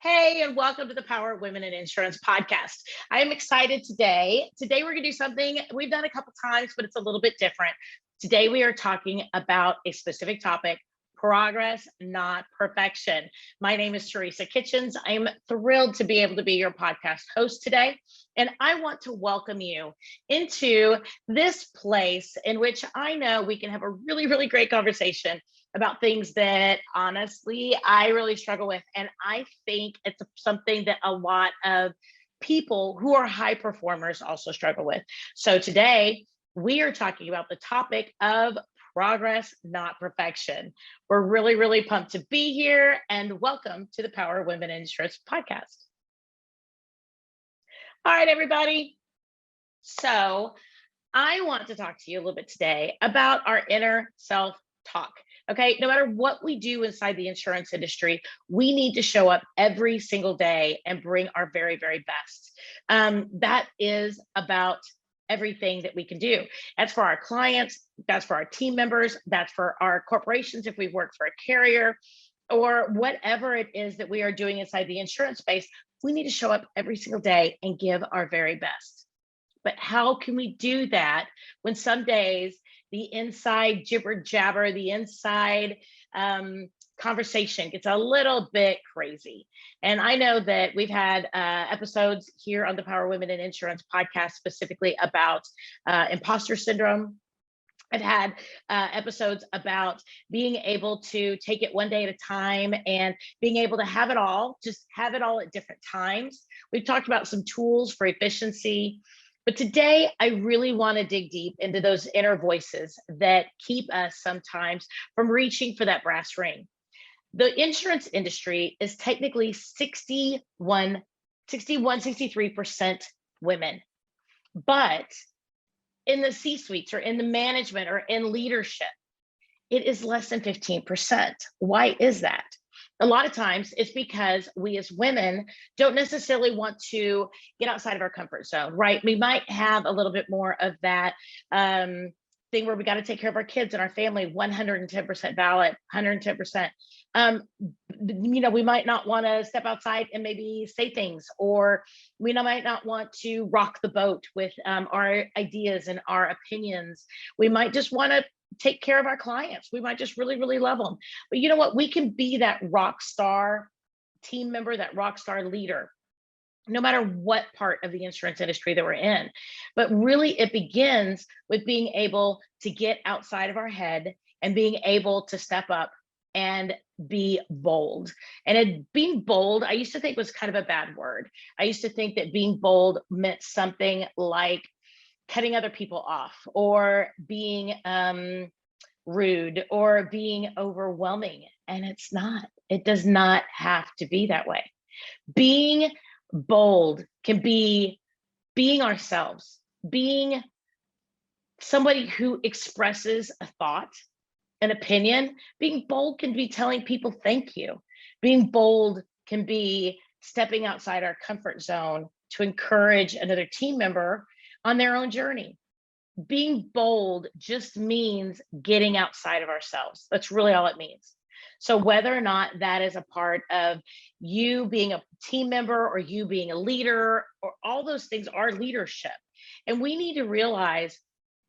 Hey, and welcome to the Power of Women in Insurance podcast. I am excited today. Today, we're going to do something we've done a couple times, but it's a little bit different. Today, we are talking about a specific topic: progress, not perfection. My name is Teresa Kitchens. I am thrilled to be able to be your podcast host today. And I want to welcome you into this place in which I know we can have a really, really great conversation about things that honestly I really struggle with. And I think it's something that a lot of people who are high performers also struggle with. So today we are talking about the topic of progress, not perfection. We're really, really pumped to be here, and welcome to the Power of Women in Insurance podcast. All right, everybody. So I want to talk to you a little bit today about our inner self-talk. Okay, no matter what we do inside the insurance industry, we need to show up every single day and bring our very, very best. That is about everything that we can do. That's for our clients, that's for our team members, that's for our corporations if we work for a carrier, or whatever it is that we are doing inside the insurance space. We need to show up every single day and give our very best. But how can we do that when some days the inside jibber jabber, the inside conversation gets a little bit crazy? And I know that we've had episodes here on the Power Women in Insurance podcast specifically about imposter syndrome. I've had episodes about being able to take it one day at a time and being able to have it all, just have it all at different times. We've talked about some tools for efficiency. But today, I really want to dig deep into those inner voices that keep us sometimes from reaching for that brass ring. The insurance industry is technically 63% women. But in the C-suites or in the management or in leadership, it is less than 15%. Why is that? A lot of times it's because we as women don't necessarily want to get outside of our comfort zone, right? We might have a little bit more of that thing where we got to take care of our kids and our family, 110% valid, 110%. We might not want to step outside and maybe say things, or we might not want to rock the boat with our ideas and our opinions. We might just want to take care of our clients. We might just really, really love them. But you know what? We can be that rock star team member, that rock star leader, no matter what part of the insurance industry that we're in. But really, it begins with being able to get outside of our head and being able to step up and be bold. And being bold, I used to think was kind of a bad word. I used to think that being bold meant something like cutting other people off, or being rude, or being overwhelming. And it's not. It does not have to be that way. Being bold can be being ourselves, being somebody who expresses a thought, an opinion. Being bold can be telling people thank you. Being bold can be stepping outside our comfort zone to encourage another team member on their own journey. Being bold just means getting outside of ourselves. That's really all it means. So whether or not that is a part of you being a team member or you being a leader, or all those things are leadership. And we need to realize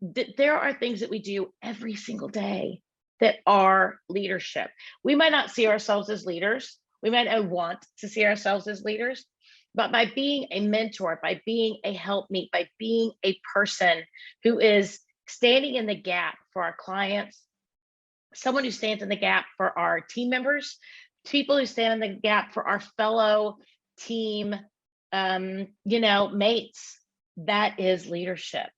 that there are things that we do every single day that are leadership. We might not see ourselves as leaders. We might not want to see ourselves as leaders. But by being a mentor, by being a helpmeet, by being a person who is standing in the gap for our clients, someone who stands in the gap for our team members, people who stand in the gap for our fellow team, mates, that is leadership.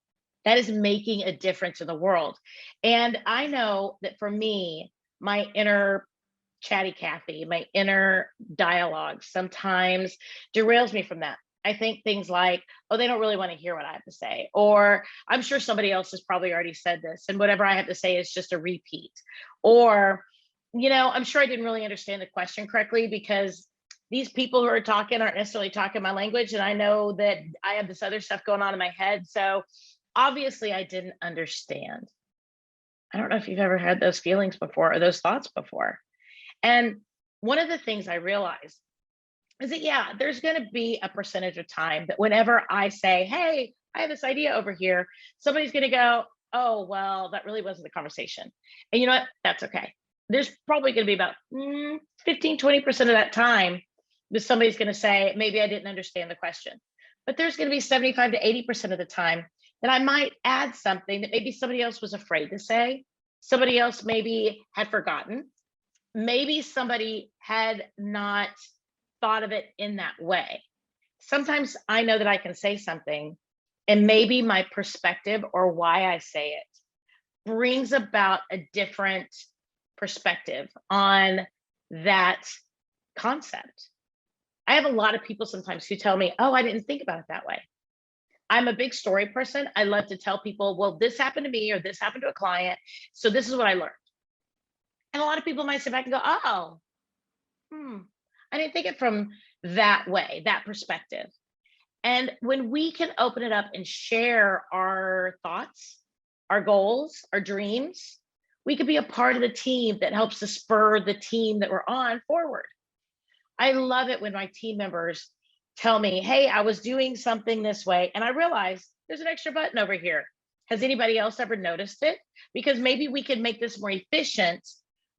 That is making a difference in the world. And I know that for me, my inner chatty Cathy, my inner dialogue sometimes derails me from that. I think things like, oh, they don't really want to hear what I have to say, or I'm sure somebody else has probably already said this, and whatever I have to say is just a repeat. Or, I'm sure I didn't really understand the question correctly, because these people who are talking aren't necessarily talking my language, and I know that I have this other stuff going on in my head. So obviously I didn't understand. I don't know if you've ever had those feelings before or those thoughts before. And one of the things I realized is that, yeah, there's going to be a percentage of time that whenever I say, hey, I have this idea over here, somebody's going to go, oh, well, that really wasn't the conversation. And you know what? That's okay. There's probably going to be about 15, 20% of that time that somebody's going to say, maybe I didn't understand the question. But there's going to be 75 to 80% of the time that I might add something that maybe somebody else was afraid to say. Somebody else maybe had forgotten. Maybe somebody had not thought of it in that way. Sometimes I know that I can say something, and maybe my perspective or why I say it brings about a different perspective on that concept. I have a lot of people sometimes who tell me, oh, I didn't think about it that way. I'm a big story person. I love to tell people, well, this happened to me or this happened to a client. So this is what I learned. And a lot of people might sit back and go, oh, I didn't think it from that way, that perspective. And when we can open it up and share our thoughts, our goals, our dreams, we could be a part of the team that helps to spur the team that we're on forward. I love it when my team members tell me, hey, I was doing something this way, and I realized there's an extra button over here. Has anybody else ever noticed it? Because maybe we can make this more efficient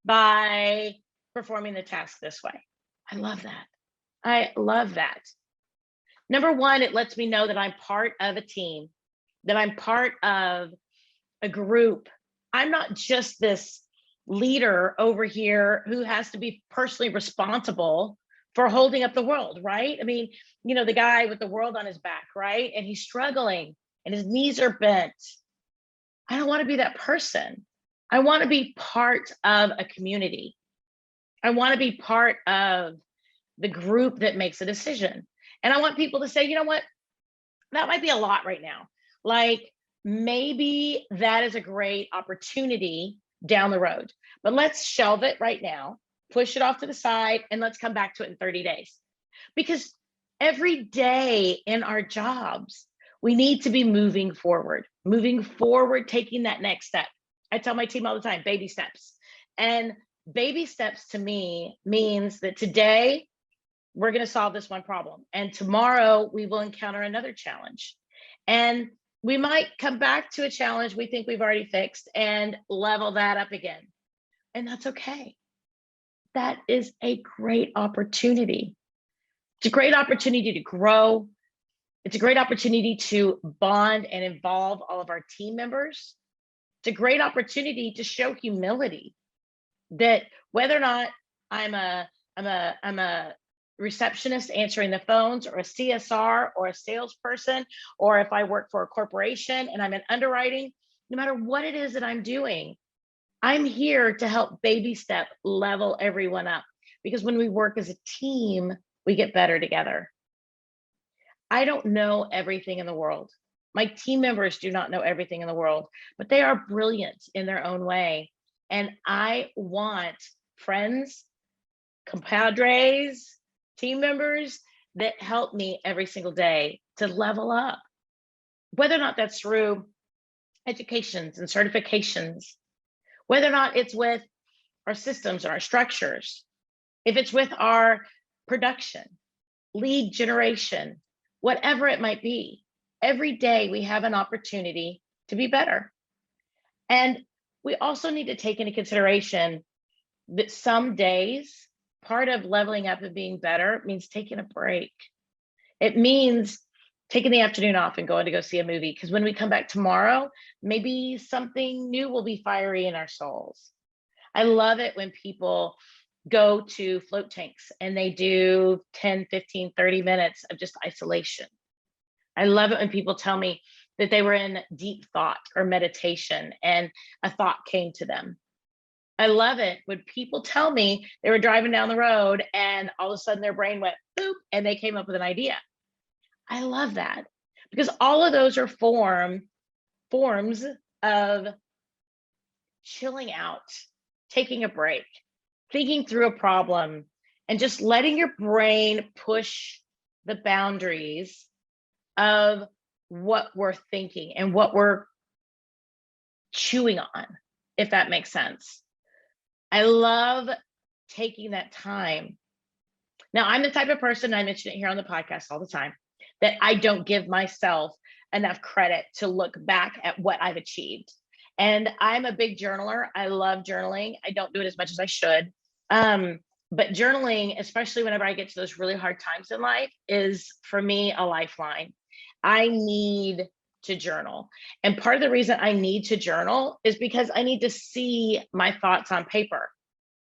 by performing the task this way. I love that. I love that. Number one, it lets me know that I'm part of a team, that I'm part of a group. I'm not just this leader over here who has to be personally responsible for holding up the world, right? I mean, you know, the guy with the world on his back, right? And he's struggling and his knees are bent. I don't want to be that person. I want to be part of a community. I want to be part of the group that makes a decision. And I want people to say, you know what, that might be a lot right now. Like maybe that is a great opportunity down the road, but let's shelve it right now, push it off to the side, and let's come back to it in 30 days. Because every day in our jobs, we need to be moving forward, taking that next step. I tell my team all the time, baby steps. And baby steps to me means that today we're going to solve this one problem. And tomorrow we will encounter another challenge. And we might come back to a challenge we think we've already fixed and level that up again. And that's okay. That is a great opportunity. It's a great opportunity to grow. It's a great opportunity to bond and involve all of our team members. It's a great opportunity to show humility, that whether or not I'm a receptionist answering the phones, or a CSR, or a salesperson, or if I work for a corporation and I'm in underwriting, no matter what it is that I'm doing, I'm here to help baby step level everyone up. Because when we work as a team, we get better together. I don't know everything in the world. My team members do not know everything in the world, but they are brilliant in their own way. And I want friends, compadres, team members that help me every single day to level up. Whether or not that's through educations and certifications, whether or not it's with our systems or our structures, if it's with our production, lead generation, whatever it might be, every day we have an opportunity to be better. And we also need to take into consideration that some days, part of leveling up and being better means taking a break. It means taking the afternoon off and going to go see a movie, because when we come back tomorrow, maybe something new will be fiery in our souls. I love it when people go to float tanks and they do 10, 15, 30 minutes of just isolation. I love it when people tell me that they were in deep thought or meditation and a thought came to them. I love it when people tell me they were driving down the road and all of a sudden their brain went boop and they came up with an idea. I love that, because all of those are forms of chilling out, taking a break, thinking through a problem, and just letting your brain push the boundaries of what we're thinking and what we're chewing on, if that makes sense. I love taking that time Now, I'm the type of person, I mention it here on the podcast all the time, that I don't give myself enough credit to look back at what I've achieved. And I'm a big journaler. I love journaling. I don't do it as much as I should. Um, but journaling, especially whenever I get to those really hard times in life, is for me a lifeline. I need to journal. And part of the reason I need to journal is because I need to see my thoughts on paper.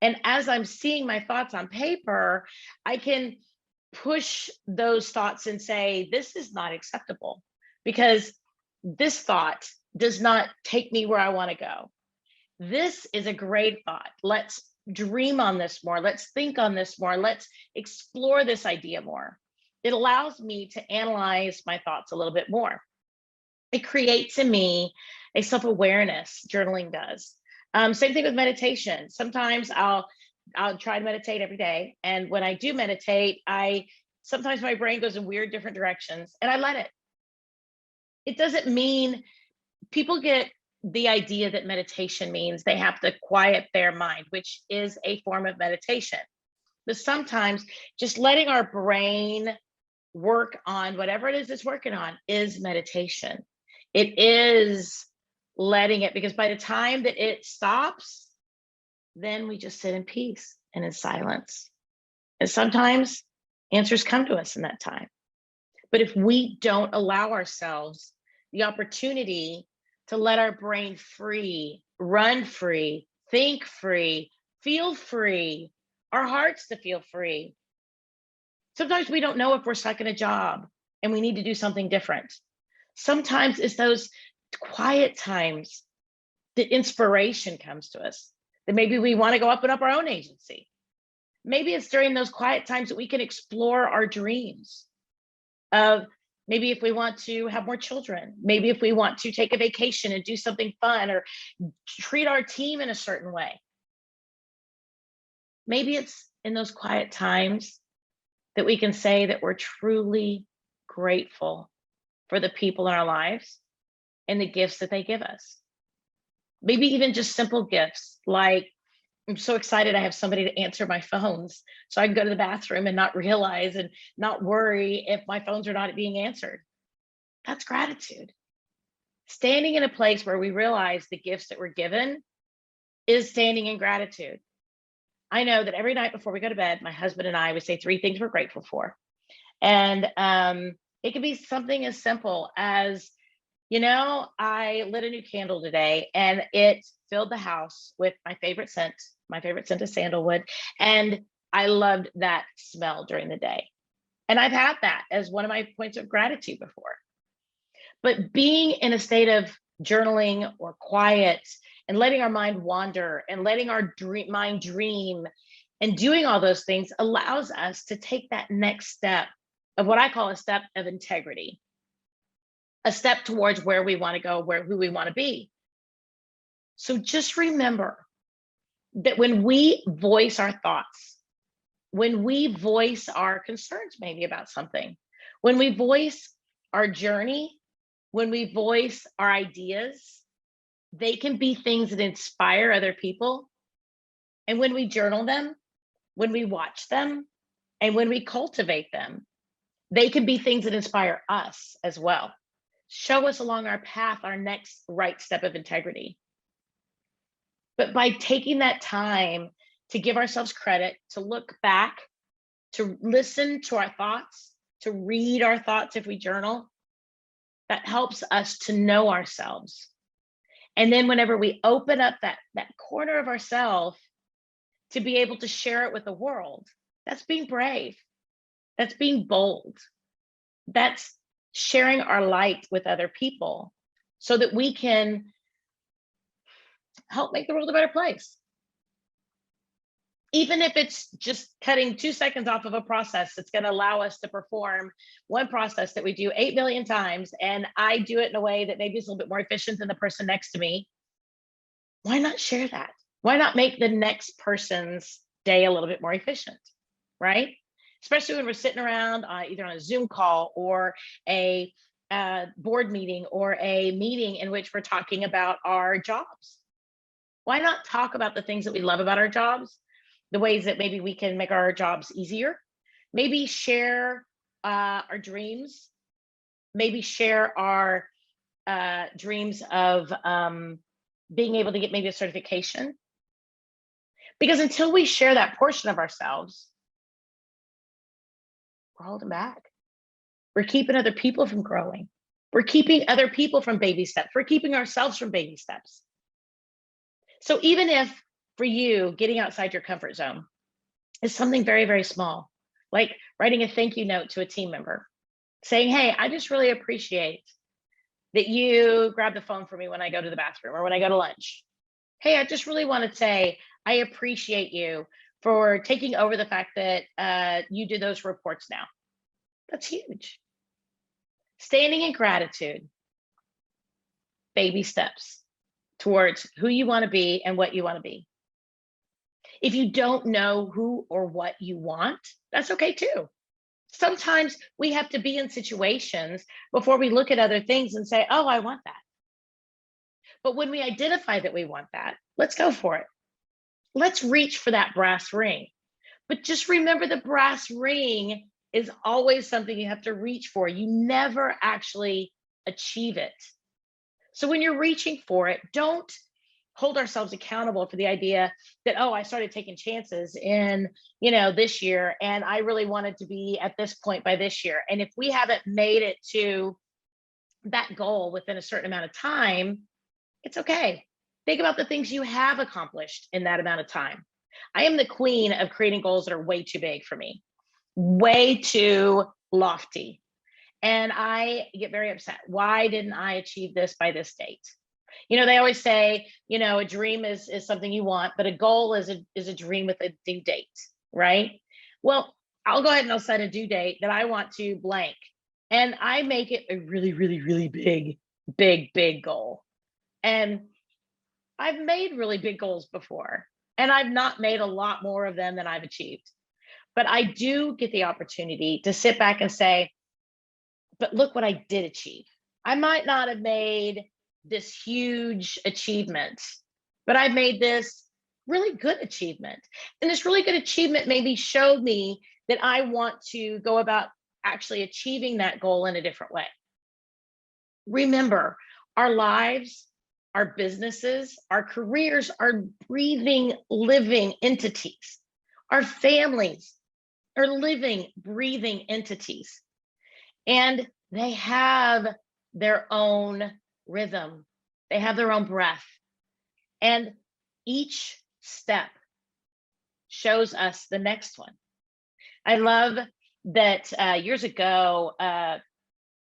And as I'm seeing my thoughts on paper, I can push those thoughts and say, this is not acceptable because this thought does not take me where I want to go. This is a great thought. Let's dream on this more. Let's think on this more. Let's explore this idea more. It allows me to analyze my thoughts a little bit more. It creates in me a self-awareness, journaling does. Same thing with meditation. Sometimes I'll try to meditate every day. And when I do meditate, sometimes my brain goes in weird different directions and I let it. It doesn't mean people get the idea that meditation means they have to quiet their mind, which is a form of meditation. But sometimes just letting our brain work on whatever it is it's working on is meditation. It is letting it, because by the time that it stops, then we just sit in peace and in silence. And sometimes answers come to us in that time. But if we don't allow ourselves the opportunity to let our brain free, run free, think free, feel free, our hearts to feel free. Sometimes we don't know if we're stuck in a job and we need to do something different. Sometimes it's those quiet times that inspiration comes to us, that maybe we want to go up and up our own agency. Maybe it's during those quiet times that we can explore our dreams of maybe if we want to have more children, maybe if we want to take a vacation and do something fun or treat our team in a certain way. Maybe it's in those quiet times that we can say that we're truly grateful for the people in our lives and the gifts that they give us. Maybe even just simple gifts like, I'm so excited I have somebody to answer my phones so I can go to the bathroom and not realize and not worry if my phones are not being answered. That's gratitude. Standing in a place where we realize the gifts that we're given is standing in gratitude. I know that every night before we go to bed, my husband and I would say 3 things we're grateful for. And it could be something as simple as, I lit a new candle today and it filled the house with my favorite scent is sandalwood. And I loved that smell during the day. And I've had that as one of my points of gratitude before. But being in a state of journaling or quiet and letting our mind wander and letting our mind dream and doing all those things allows us to take that next step of what I call a step of integrity, a step towards where we want to go, who we want to be. So just remember that when we voice our thoughts, when we voice our concerns maybe about something, when we voice our journey, when we voice our ideas, they can be things that inspire other people. And when we journal them, when we watch them, and when we cultivate them, they can be things that inspire us as well. Show us along our path, our next right step of integrity. But by taking that time to give ourselves credit, to look back, to listen to our thoughts, to read our thoughts if we journal, that helps us to know ourselves. And then whenever we open up that corner of ourselves to be able to share it with the world, that's being brave. That's being bold. That's sharing our light with other people so that we can help make the world a better place. Even if it's just cutting 2 seconds off of a process that's going to allow us to perform one process that we do 8 million times, and I do it in a way that maybe is a little bit more efficient than the person next to me, why not share that? Why not make the next person's day a little bit more efficient, right? Especially when we're sitting around either on a Zoom call or a board meeting or a meeting in which we're talking about our jobs. Why not talk about the things that we love about our jobs, the ways that maybe we can make our jobs easier, Maybe share our dreams, maybe share our dreams of being able to get maybe a certification. Because until we share that portion of ourselves, we're holding back. We're keeping other people from growing. We're keeping other people from baby steps. We're keeping ourselves from baby steps. So even if for you, getting outside your comfort zone is something very, very small, like writing a thank you note to a team member, saying, hey, I just really appreciate that you grab the phone for me when I go to the bathroom or when I go to lunch. Hey, I just really want to say, I appreciate you for taking over the fact that you do those reports now. That's huge. Standing in gratitude, baby steps towards who you want to be and what you want to be. If you don't know who or what you want, that's okay too. Sometimes we have to be in situations before we look at other things and say, oh, I want that. But when we identify that we want that, let's go for it. Let's reach for that brass ring. But just remember, the brass ring is always something you have to reach for. You never actually achieve it. So when you're reaching for it, don't hold ourselves accountable for the idea that, oh, I started taking chances in, this year, and I really wanted to be at this point by this year. And if we haven't made it to that goal within a certain amount of time, it's okay. Think about the things you have accomplished in that amount of time. I am the queen of creating goals that are way too big for me, way too lofty. And I get very upset. Why didn't I achieve this by this date? They always say, a dream is something you want, but a goal is a dream with a due date, right? Well, I'll go ahead and I'll set a due date that I want to blank. And I make it a really, really, really big goal. And I've made really big goals before, and I've not made a lot more of them than I've achieved. But I do get the opportunity to sit back and say, but look what I did achieve. I might not have made this huge achievement, but I made this really good achievement. And this really good achievement maybe showed me that I want to go about actually achieving that goal in a different way. Remember, our lives, our businesses, our careers are breathing, living entities. Our families are living, breathing entities. And they have their own rhythm. They have their own breath. And each step shows us the next one. I love that years ago,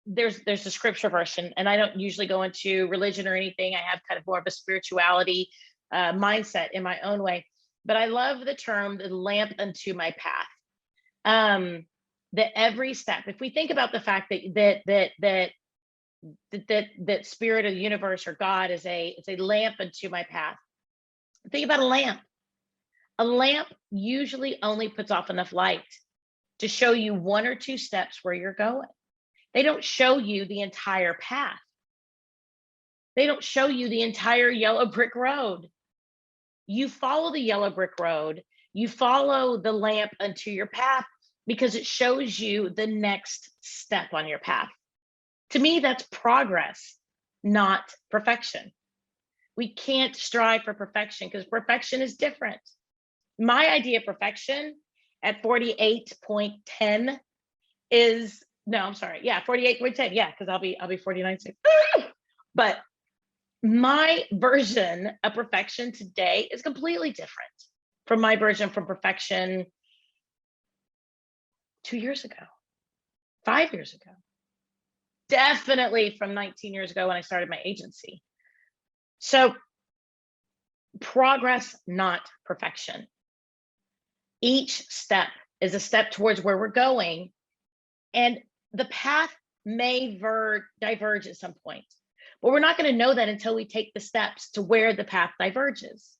there's a scripture version, and I don't usually go into religion or anything. I have kind of more of a spirituality mindset in my own way. But I love the term, the lamp unto my path. That every step, if we think about the fact that spirit of the universe or God is it's a lamp unto my path. Think about a lamp. A lamp usually only puts off enough light to show you one or two steps where you're going. They don't show you the entire path. They don't show you the entire yellow brick road. You follow the yellow brick road. You follow the lamp unto your path because it shows you the next step on your path. To me, that's progress, not perfection. We can't strive for perfection because perfection is different. My idea of perfection at 48.10 is, no, I'm sorry. Yeah, 48.10. Yeah, because I'll be 49 soon. But my version of perfection today is completely different from my version from perfection 2 years ago, 5 years ago, definitely from 19 years ago when I started my agency. So progress, not perfection. Each step is a step towards where we're going, and the path may diverge at some point, but we're not going to know that until we take the steps to where the path diverges.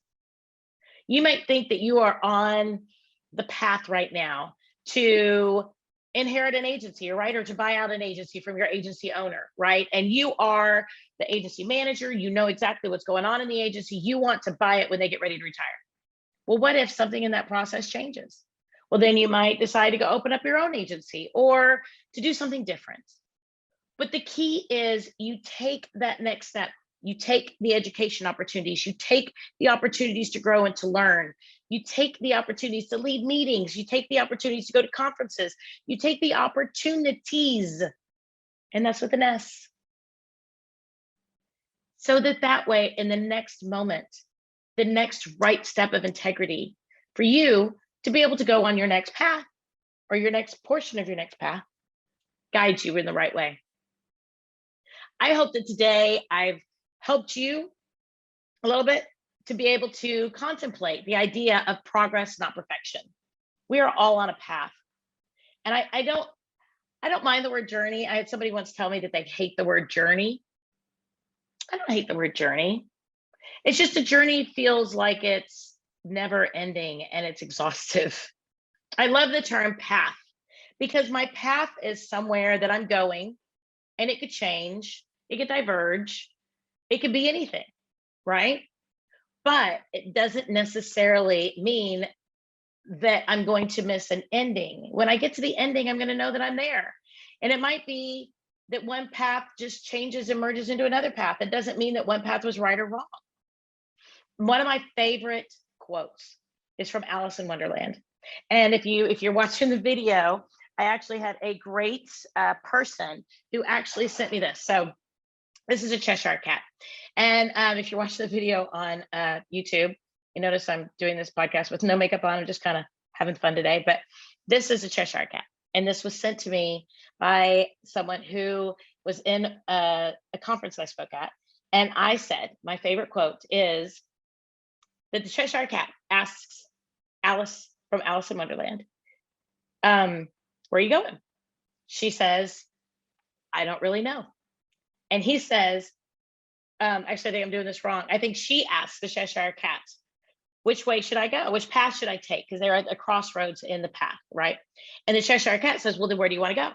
You might think that you are on the path right now to inherit an agency, right? Or to buy out an agency from your agency owner, right? And you are the agency manager, you know exactly what's going on in the agency, you want to buy it when they get ready to retire. Well, what if something in that process changes? Well, then you might decide to go open up your own agency or to do something different. But the key is you take that next step. You take the education opportunities. You take the opportunities to grow and to learn. You take the opportunities to lead meetings. You take the opportunities to go to conferences. You take the opportunities, and that's with an S. So that way, in the next moment, the next right step of integrity for you to be able to go on your next path or your next portion of your next path guides you in the right way. I hope that today I've helped you a little bit to be able to contemplate the idea of progress, not perfection. We are all on a path. And I don't mind the word journey. I had somebody once tell me that they hate the word journey. I don't hate the word journey. It's just a journey feels like it's never ending and it's exhaustive. I love the term path because my path is somewhere that I'm going, and it could change, it could diverge, it could be anything, right? But it doesn't necessarily mean that I'm going to miss an ending. When I get to the ending, I'm going to know that I'm there. And it might be that one path just changes and merges into another path. It doesn't mean that one path was right or wrong. One of my favorite quotes is from Alice in Wonderland. And if you're watching the video, I actually had a great person who actually sent me this. So this is a Cheshire cat. And if you're watching the video on YouTube, you notice I'm doing this podcast with no makeup on. I'm just kind of having fun today. But this is a Cheshire cat. And this was sent to me by someone who was in a conference I spoke at. And I said, my favorite quote is that the Cheshire cat asks Alice from Alice in Wonderland, where are you going? She says, I don't really know. And he says, actually, I think I'm doing this wrong. I think she asks the Cheshire cat, which way should I go? Which path should I take? Because they're at a crossroads in the path, right? And the Cheshire cat says, well, then where do you want to go?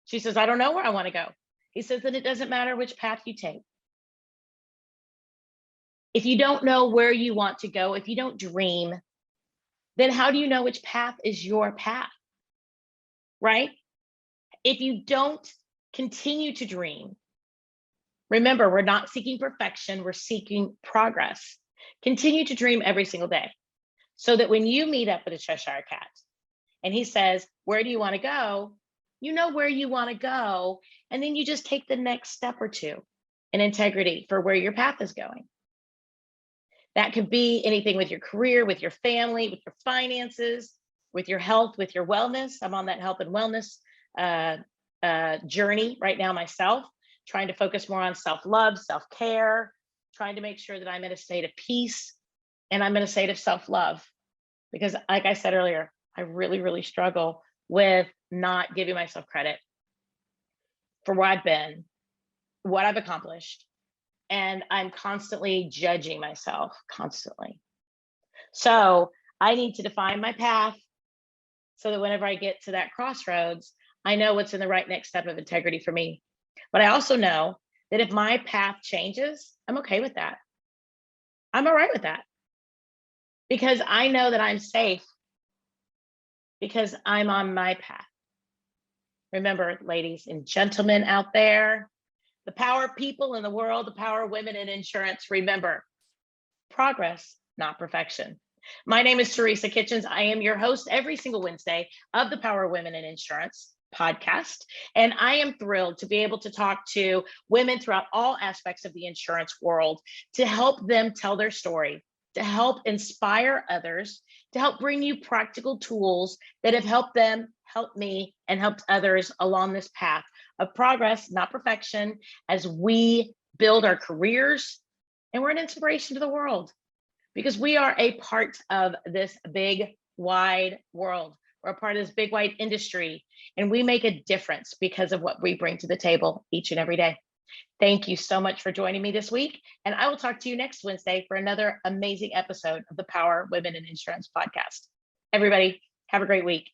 She says, I don't know where I want to go. He says, then it doesn't matter which path you take. If you don't know where you want to go, if you don't dream, then how do you know which path is your path, right? If you don't continue to dream, remember, we're not seeking perfection, we're seeking progress. Continue to dream every single day so that when you meet up with a Cheshire cat and he says, where do you want to go? You know where you want to go. And then you just take the next step or two in integrity for where your path is going. That could be anything with your career, with your family, with your finances, with your health, with your wellness. I'm on that health and wellness journey right now myself, trying to focus more on self-love, self-care, trying to make sure that I'm in a state of peace and I'm in a state of self-love. Because like I said earlier, I really, really struggle with not giving myself credit for where I've been, what I've accomplished. And I'm constantly judging myself, constantly. So I need to define my path so that whenever I get to that crossroads, I know what's in the right next step of integrity for me. But I also know that if my path changes, I'm okay with that. I'm all right with that. Because I know that I'm safe because I'm on my path. Remember, ladies and gentlemen out there, the power of people in the world, the power of women in insurance. Remember, progress, not perfection. My name is Teresa Kitchens. I am your host every single Wednesday of the Power of Women in Insurance podcast. And I am thrilled to be able to talk to women throughout all aspects of the insurance world to help them tell their story, to help inspire others, to help bring you practical tools that have helped them, helped me, and helped others along this path of progress, not perfection, as we build our careers and we're an inspiration to the world because we are a part of this big, wide world. We're a part of this big, wide industry, and we make a difference because of what we bring to the table each and every day. Thank you so much for joining me this week, and I will talk to you next Wednesday for another amazing episode of the Power Women in Insurance podcast. Everybody, have a great week.